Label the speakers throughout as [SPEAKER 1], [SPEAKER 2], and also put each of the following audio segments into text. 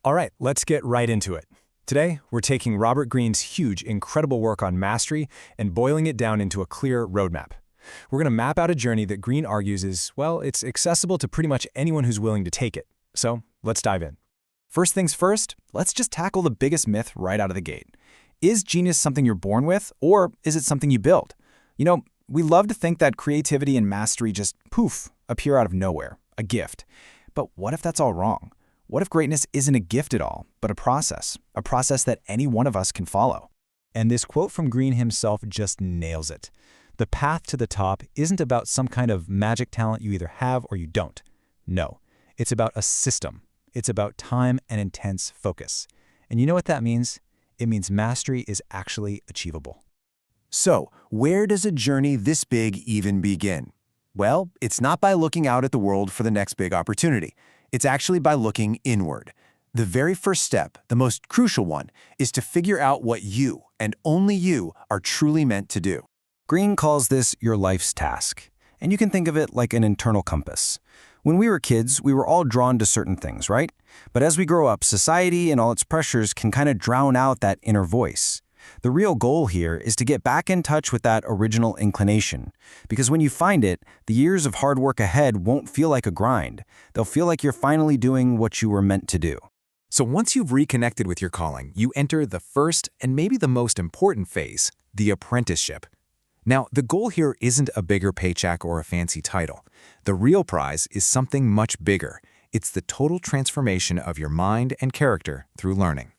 [SPEAKER 1] All right, let's get right into it. Today, we're taking Robert Greene's huge, incredible work on mastery and boiling it down into a clear roadmap. We're going to map out a journey that Greene argues is, well, it's accessible to pretty much anyone who's willing to take it. So, let's dive in. First things first, let's just tackle the biggest myth right out of the gate. Is genius something you're born with, or is it something you build? We love to think that creativity and mastery just, poof, appear out of nowhere, a gift. But what if that's all wrong? What if greatness isn't a gift at all, but a process that any one of us can follow? And this quote from Greene himself just nails it. The path to the top isn't about some kind of magic talent you either have or you don't. No, it's about a system. It's about time and intense focus. And you know what that means? It means mastery is actually achievable.
[SPEAKER 2] So, where does a journey this big even begin? Well, it's not by looking out at the world for the next big opportunity. It's actually by looking inward. The very first step, the most crucial one, is to figure out what you, and only you, are truly meant to do.
[SPEAKER 3] Greene calls this your life's task, and you can think of it like an internal compass. When we were kids, we were all drawn to certain things, right? But as we grow up, society and all its pressures can kind of drown out that inner voice. The real goal here is to get back in touch with that original inclination, because when you find it, the years of hard work ahead won't feel like a grind. They'll feel like you're finally doing what you were meant to do.
[SPEAKER 4] So once you've reconnected with your calling, you enter the first and maybe the most important phase, the apprenticeship. Now, the goal here isn't a bigger paycheck or a fancy title. The real prize is something much bigger. It's the total transformation of your mind and character through learning.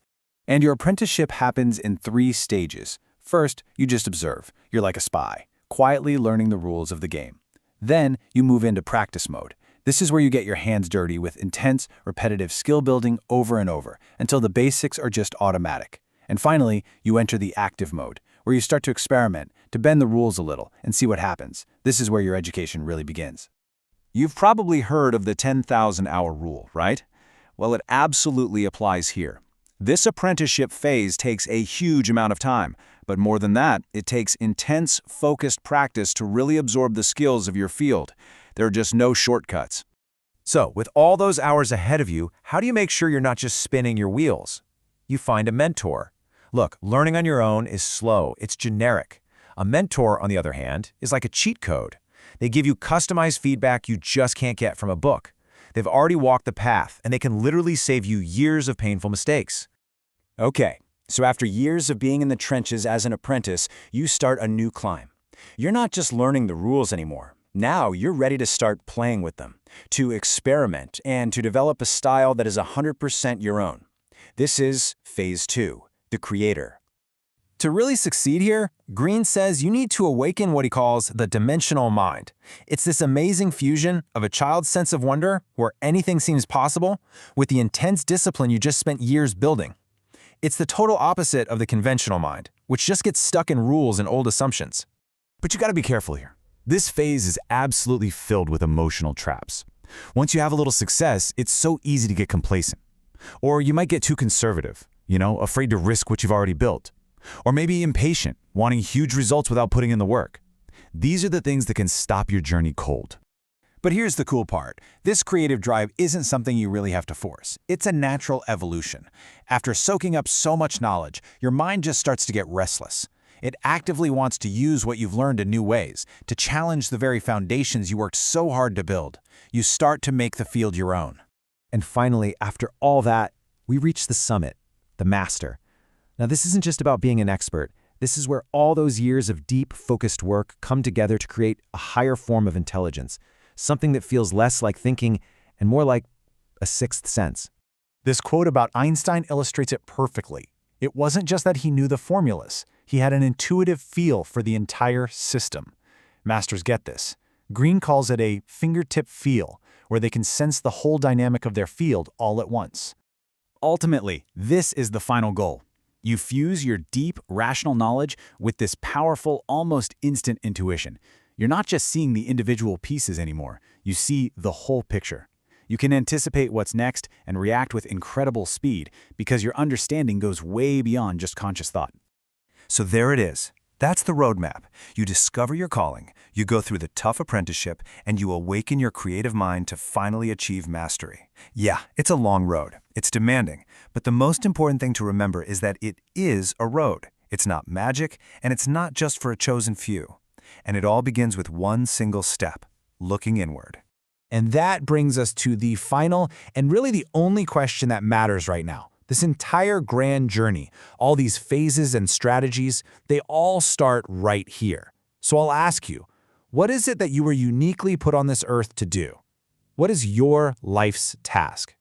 [SPEAKER 3] And your apprenticeship happens in 3 stages. First, you just observe. You're like a spy, quietly learning the rules of the game. Then, you move into practice mode. This is where you get your hands dirty with intense, repetitive skill building over and over, until the basics are just automatic. And finally, you enter the active mode, where you start to experiment, to bend the rules a little, and see what happens. This is where your education really begins. You've probably heard of the 10,000-hour rule, right? Well, it absolutely applies here. This apprenticeship phase takes a huge amount of time, but more than that, it takes intense, focused practice to really absorb the skills of your field. There are just no shortcuts. So, with all those hours ahead of you, how do you make sure you're not just spinning your wheels? You find a mentor. Look, learning on your own is slow, it's generic. A mentor, on the other hand, is like a cheat code. They give you customized feedback you just can't get from a book. They've already walked the path, and they can literally save you years of painful mistakes. Okay, so after years of being in the trenches as an apprentice, you start a new climb. You're not just learning the rules anymore. Now you're ready to start playing with them, to experiment, and to develop a style that is 100% your own. This is Phase 2, the creator. To really succeed here, Greene says you need to awaken what he calls the dimensional mind. It's this amazing fusion of a child's sense of wonder, where anything seems possible, with the intense discipline you just spent years building. It's the total opposite of the conventional mind, which just gets stuck in rules and old assumptions. But you gotta be careful here. This phase is absolutely filled with emotional traps. Once you have a little success, it's so easy to get complacent. Or you might get too conservative, afraid to risk what you've already built. Or maybe impatient, wanting huge results without putting in the work. These are the things that can stop your journey cold. But here's the cool part. This creative drive isn't something you really have to force. It's a natural evolution. After soaking up so much knowledge, your mind just starts to get restless. It actively wants to use what you've learned in new ways, to challenge the very foundations you worked so hard to build. You start to make the field your own. And finally, after all that, we reach the summit, the master. Now, this isn't just about being an expert. This is where all those years of deep, focused work come together to create a higher form of intelligence, something that feels less like thinking and more like a sixth sense.
[SPEAKER 1] This quote about Einstein illustrates it perfectly. It wasn't just that he knew the formulas. He had an intuitive feel for the entire system. Masters get this. Greene calls it a fingertip feel, where they can sense the whole dynamic of their field all at once. Ultimately, this is the final goal. You fuse your deep, rational knowledge with this powerful, almost instant intuition. You're not just seeing the individual pieces anymore. You see the whole picture. You can anticipate what's next and react with incredible speed because your understanding goes way beyond just conscious thought. So there it is,
[SPEAKER 2] That's the roadmap. You discover your calling, you go through the tough apprenticeship, and you awaken your creative mind to finally achieve mastery. Yeah, it's a long road. It's demanding. But the most important thing to remember is that it is a road. It's not magic, and it's not just for a chosen few. And it all begins with one single step, looking inward.
[SPEAKER 1] And that brings us to the final and really the only question that matters right now. This entire grand journey, all these phases and strategies, they all start right here. So I'll ask you, what is it that you were uniquely put on this earth to do? What is your life's task?